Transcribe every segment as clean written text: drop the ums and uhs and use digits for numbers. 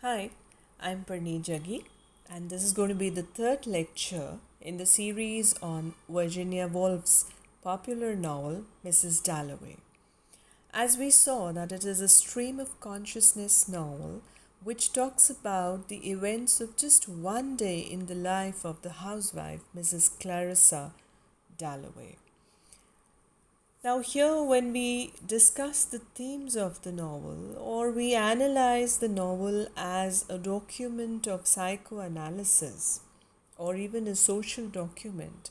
Hi, I'm Parneet Jaggi, and this is going to be the third lecture in the series on Virginia Woolf's popular novel, Mrs. Dalloway. As we saw, that it is a stream of consciousness novel which talks about the events of just one day in the life of the housewife, Mrs. Clarissa Dalloway. Now, here, when we discuss the themes of the novel, or we analyze the novel as a document of psychoanalysis, or even a social document,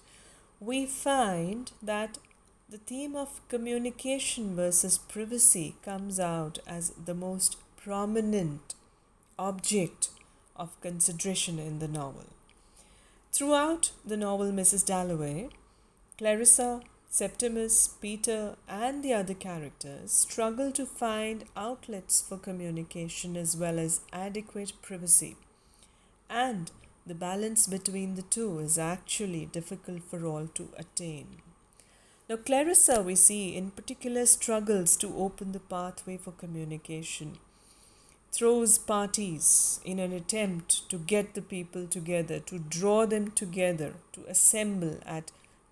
we find that the theme of communication versus privacy comes out as the most prominent object of consideration in the novel. Throughout the novel Mrs. Dalloway, Clarissa, Septimus, Peter, and the other characters struggle to find outlets for communication as well as adequate privacy. And the balance between the two is actually difficult for all to attain. Now, Clarissa, we see, in particular, struggles to open the pathway for communication, throws parties in an attempt to get the people together, to draw them together, to assemble at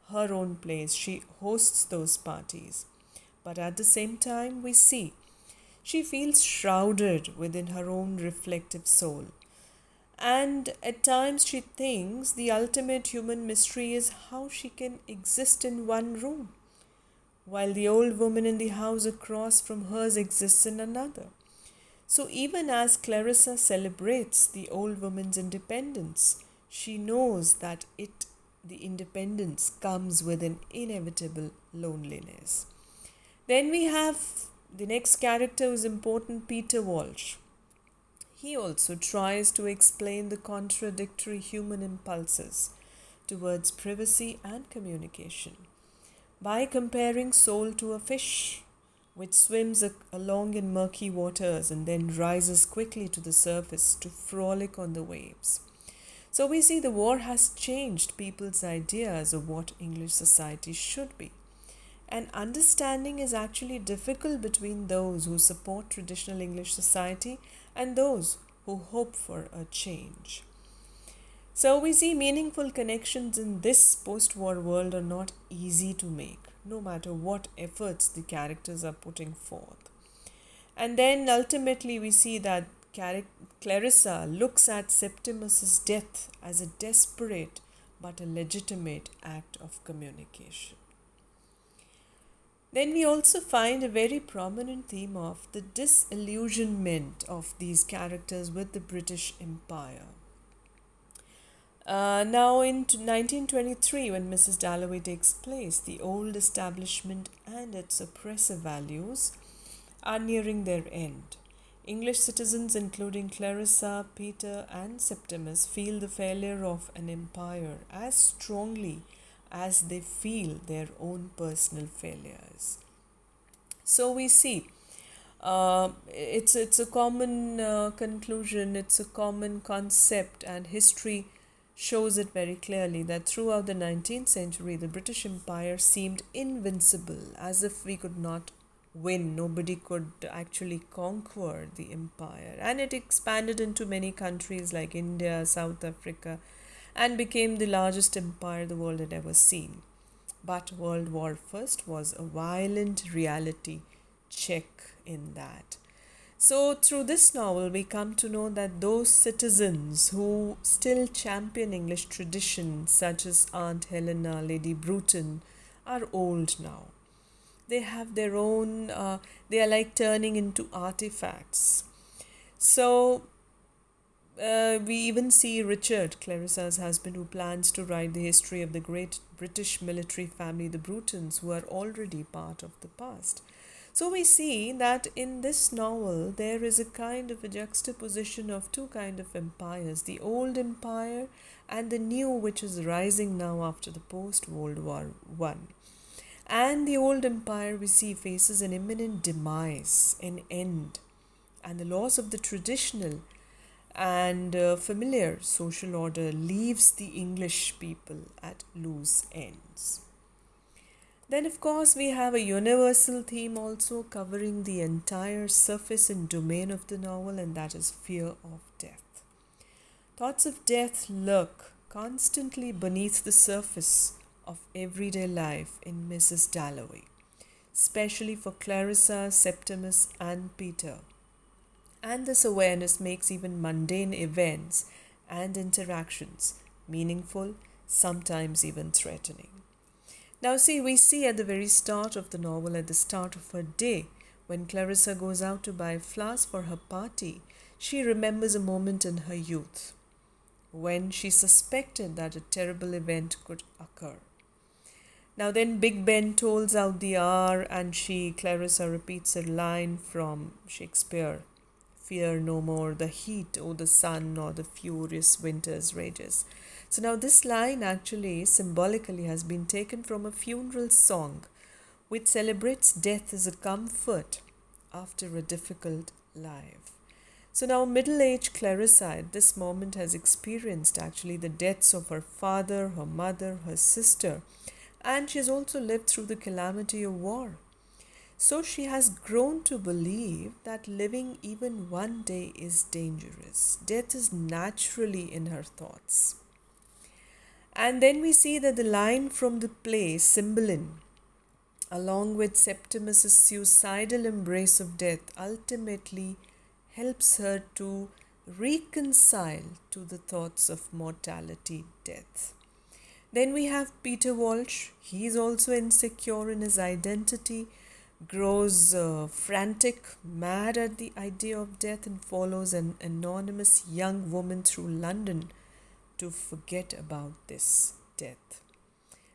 her own place. She hosts those parties. But at the same time, we see she feels shrouded within her own reflective soul. And at times, she thinks the ultimate human mystery is how she can exist in one room, while the old woman in the house across from hers exists in another. So, even as Clarissa celebrates the old woman's independence, she knows that the independence comes with an inevitable loneliness. Then we have the next character who is important, Peter Walsh. He also tries to explain the contradictory human impulses towards privacy and communication by comparing soul to a fish which swims along in murky waters and then rises quickly to the surface to frolic on the waves. So we see the war has changed people's ideas of what English society should be. And understanding is actually difficult between those who support traditional English society and those who hope for a change. So we see meaningful connections in this post-war world are not easy to make, no matter what efforts the characters are putting forth. And then ultimately we see that Clarissa looks at Septimus's death as a desperate but a legitimate act of communication. Then we also find a very prominent theme of the disillusionment of these characters with the British Empire. Now, in 1923, when Mrs. Dalloway takes place, the old establishment and its oppressive values are nearing their end. English citizens, including Clarissa, Peter, and Septimus, feel the failure of an empire as strongly as they feel their own personal failures. So we see it's a common conclusion, it's a common concept, and history shows it very clearly that throughout the 19th century, the British Empire seemed invincible, as if we could not win. Nobody could actually conquer the empire. And it expanded into many countries like India, South Africa, and became the largest empire the world had ever seen. But World War I was a violent reality check in that. So, through this novel, we come to know that those citizens who still champion English traditions, such as Aunt Helena, Lady Bruton, are old now. They have their own, they are like turning into artifacts. So, we even see Richard, Clarissa's husband, who plans to write the history of the great British military family, the Brutons, who are already part of the past. So we see that in this novel there is a kind of a juxtaposition of two kind of empires, the old empire and the new which is rising now after the post-World War I. And the old empire we see faces an imminent demise, an end, and the loss of the traditional and familiar social order leaves the English people at loose ends. Then, of course, we have a universal theme also covering the entire surface and domain of the novel, and that is fear of death. Thoughts of death lurk constantly beneath the surface of everyday life in Mrs. Dalloway, especially for Clarissa, Septimus, and Peter. And this awareness makes even mundane events and interactions meaningful, sometimes even threatening. Now, see, we see at the very start of the novel, at the start of her day, when Clarissa goes out to buy flowers for her party, she remembers a moment in her youth when she suspected that a terrible event could occur. Now, then Big Ben tolls out the hour, and Clarissa, repeats a line from Shakespeare: "Fear no more the heat, or the sun, or the furious winter's rages." So now this line actually symbolically has been taken from a funeral song which celebrates death as a comfort after a difficult life. So now middle-aged Clarissa at this moment has experienced actually the deaths of her father, her mother, her sister, and she has also lived through the calamity of war. So she has grown to believe that living even one day is dangerous. Death is naturally in her thoughts. And then we see that the line from the play, Cymbeline, along with Septimus's suicidal embrace of death, ultimately helps her to reconcile to the thoughts of mortality, death. Then we have Peter Walsh. He is also insecure in his identity, grows frantic, mad at the idea of death, and follows an anonymous young woman through London to forget about this death.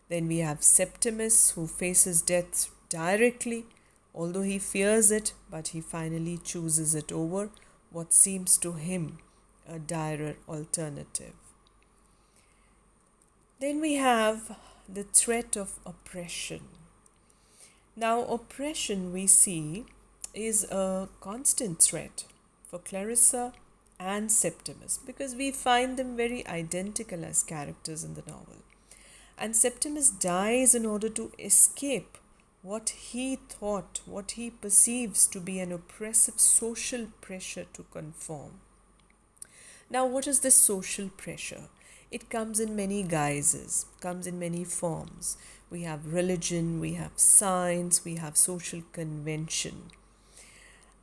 Then we have Septimus, who faces death directly, although he fears it, but he finally chooses it over what seems to him a direr alternative. Then we have the threat of oppression. Now, oppression, we see, is a constant threat for Clarissa and Septimus, because we find them very identical as characters in the novel. And Septimus dies in order to escape what he thought, what he perceives to be an oppressive social pressure to conform. Now, what is this social pressure? It comes in many guises, comes in many forms. We have religion, we have science, we have social convention.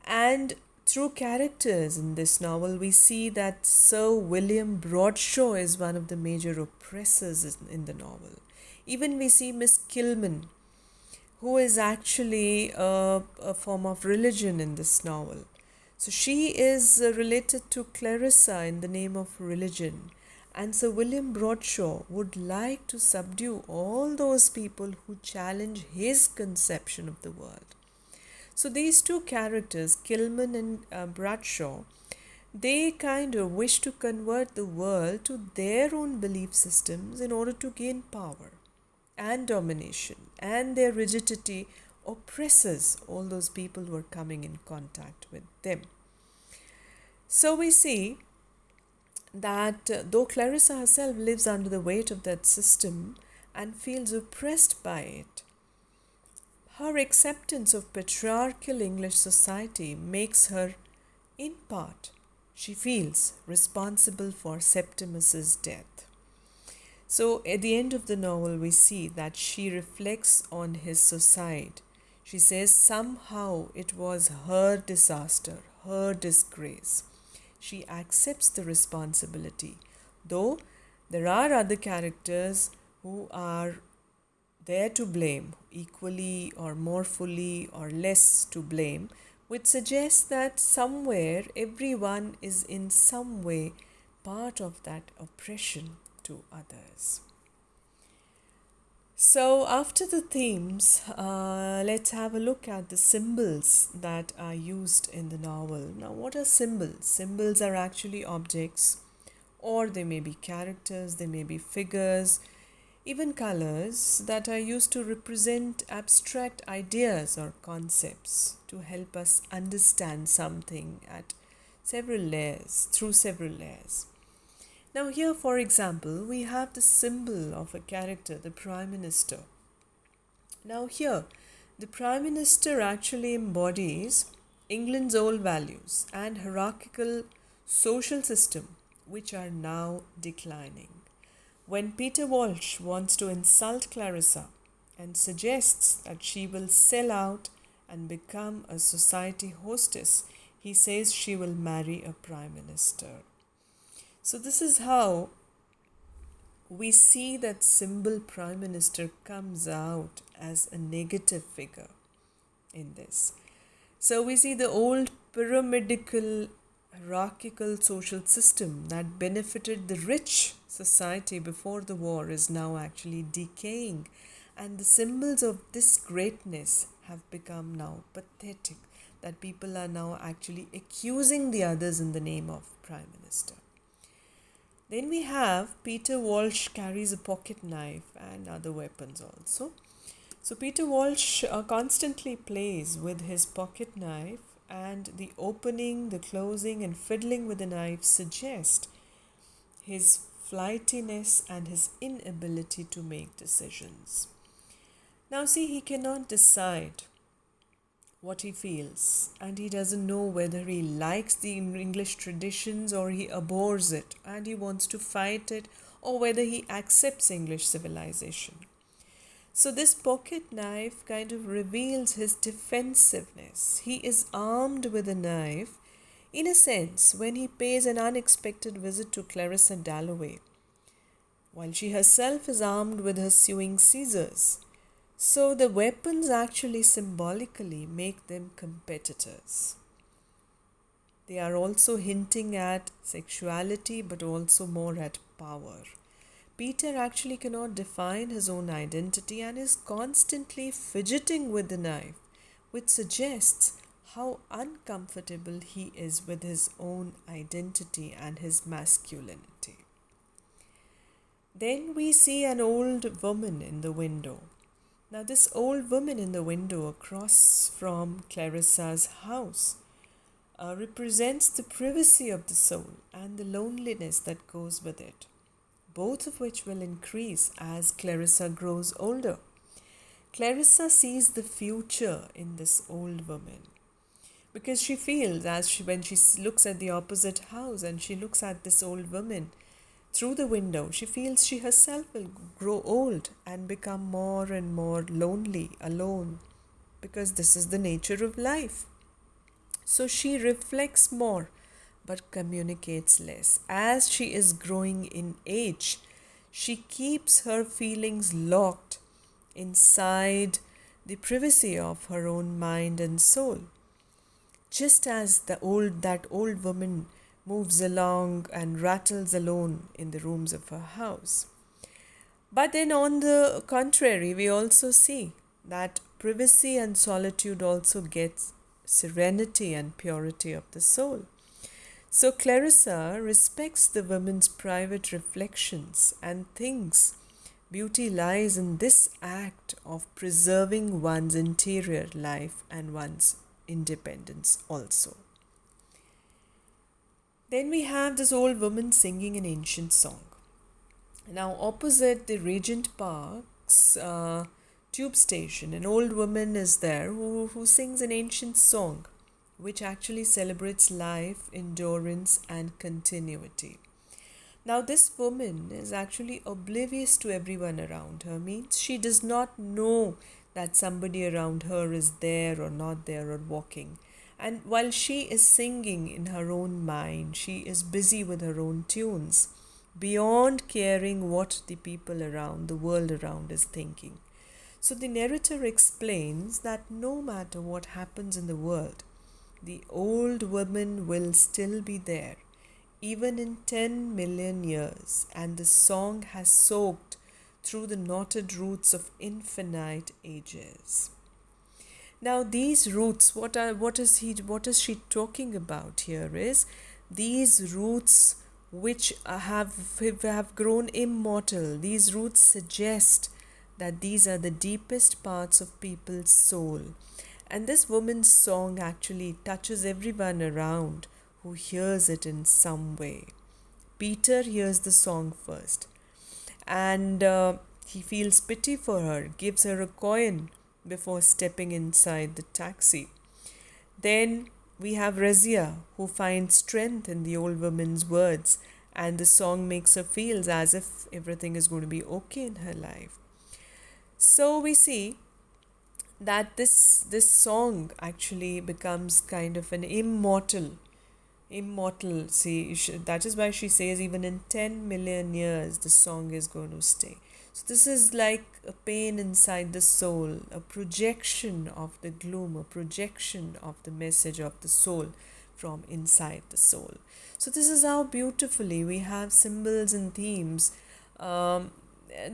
And through characters in this novel, we see that Sir William Bradshaw is one of the major oppressors in the novel. Even we see Miss Kilman, who is actually a form of religion in this novel. So she is related to Clarissa in the name of religion. And Sir William Bradshaw would like to subdue all those people who challenge his conception of the world. So these two characters, Kilman and Bradshaw, they kind of wish to convert the world to their own belief systems in order to gain power and domination, and their rigidity oppresses all those people who are coming in contact with them. So we see that though Clarissa herself lives under the weight of that system and feels oppressed by it, her acceptance of patriarchal English society makes her, in part, she feels responsible for Septimus's death. So at the end of the novel, we see that she reflects on his suicide. She says somehow it was her disaster, her disgrace. She accepts the responsibility, though there are other characters who are there to blame, equally or more fully or less to blame, which suggests that somewhere everyone is in some way part of that oppression to others. So after the themes, let's have a look at the symbols that are used in the novel. Now, what are symbols? Symbols are actually objects, or they may be characters, they may be figures, even colors that are used to represent abstract ideas or concepts to help us understand something at several layers, through several layers. Now here, for example, we have the symbol of a character, the Prime Minister. Now, here, the Prime Minister actually embodies England's old values and hierarchical social system, which are now declining. When Peter Walsh wants to insult Clarissa and suggests that she will sell out and become a society hostess, he says she will marry a Prime Minister. So, this is how we see that symbol Prime Minister comes out as a negative figure in this. So we see the old pyramidical hierarchical social system that benefited the rich society before the war is now actually decaying, and the symbols of this greatness have become now pathetic, that people are now actually accusing the others in the name of Prime Minister. Then we have Peter Walsh carries a pocket knife and other weapons also. So Peter Walsh constantly plays with his pocket knife, and the opening, the closing, and fiddling with the knife suggest his flightiness and his inability to make decisions. Now, see, he cannot decide what he feels, and he doesn't know whether he likes the English traditions or he abhors it and he wants to fight it, or whether he accepts English civilization. So this pocket knife kind of reveals his defensiveness. He is armed with a knife, in a sense, when he pays an unexpected visit to Clarissa Dalloway, while she herself is armed with her sewing scissors. So the weapons actually symbolically make them competitors. They are also hinting at sexuality, but also more at power. Peter actually cannot define his own identity and is constantly fidgeting with the knife, which suggests how uncomfortable he is with his own identity and his masculinity. Then we see an old woman in the window. Now, this old woman in the window across from Clarissa's house represents the privacy of the soul and the loneliness that goes with it, both of which will increase as Clarissa grows older. Clarissa sees the future in this old woman because she feels, when she looks at the opposite house and she looks at this old woman through the window, she feels she herself will grow old and become more and more lonely, alone, because this is the nature of life. So she reflects more but communicates less. As she is growing in age, she keeps her feelings locked inside the privacy of her own mind and soul. Just as that old woman moves along and rattles alone in the rooms of her house. But then on the contrary, we also see that privacy and solitude also gets serenity and purity of the soul. So Clarissa respects the woman's private reflections and thinks beauty lies in this act of preserving one's interior life and one's independence also. Then we have this old woman singing an ancient song. Now, opposite the Regent Park's tube station, an old woman is there who sings an ancient song, which actually celebrates life, endurance, and continuity. Now, this woman is actually oblivious to everyone around her, means she does not know that somebody around her is there or not there or walking. And while she is singing in her own mind, she is busy with her own tunes, beyond caring what the people around, the world around is thinking. So the narrator explains that no matter what happens in the world, the old woman will still be there, even in 10 million years, and the song has soaked through the knotted roots of infinite ages. Now these roots, what is she talking about here is these roots which have grown immortal. These roots suggest that these are the deepest parts of people's soul. And this woman's song actually touches everyone around who hears it in some way. Peter hears the song first, and He feels pity for her, gives her a coin before stepping inside the taxi. Then we have Razia, who finds strength in the old woman's words, and the song makes her feel as if everything is going to be okay in her life. So we see that this song actually becomes kind of an immortal. See, that is why she says even in 10 million years the song is going to stay. So this is like a pain inside the soul, a projection of the gloom, a projection of the message of the soul from inside the soul. So this is how beautifully we have symbols and themes. um,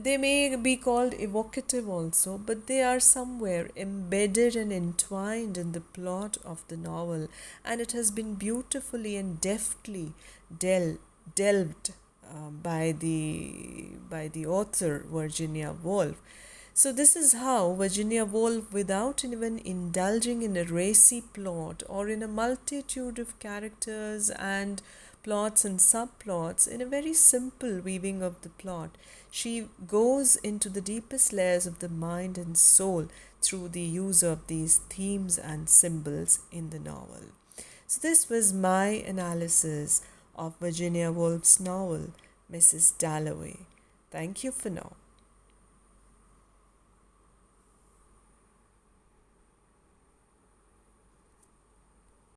they may be called evocative also, but they are somewhere embedded and entwined in the plot of the novel, and it has been beautifully and deftly delved by the author Virginia Woolf. So this is how Virginia Woolf, without even indulging in a racy plot or in a multitude of characters and plots and subplots, in a very simple weaving of the plot, she goes into the deepest layers of the mind and soul through the use of these themes and symbols in the novel. So this was my analysis of Virginia Woolf's novel, Mrs. Dalloway. Thank you for now.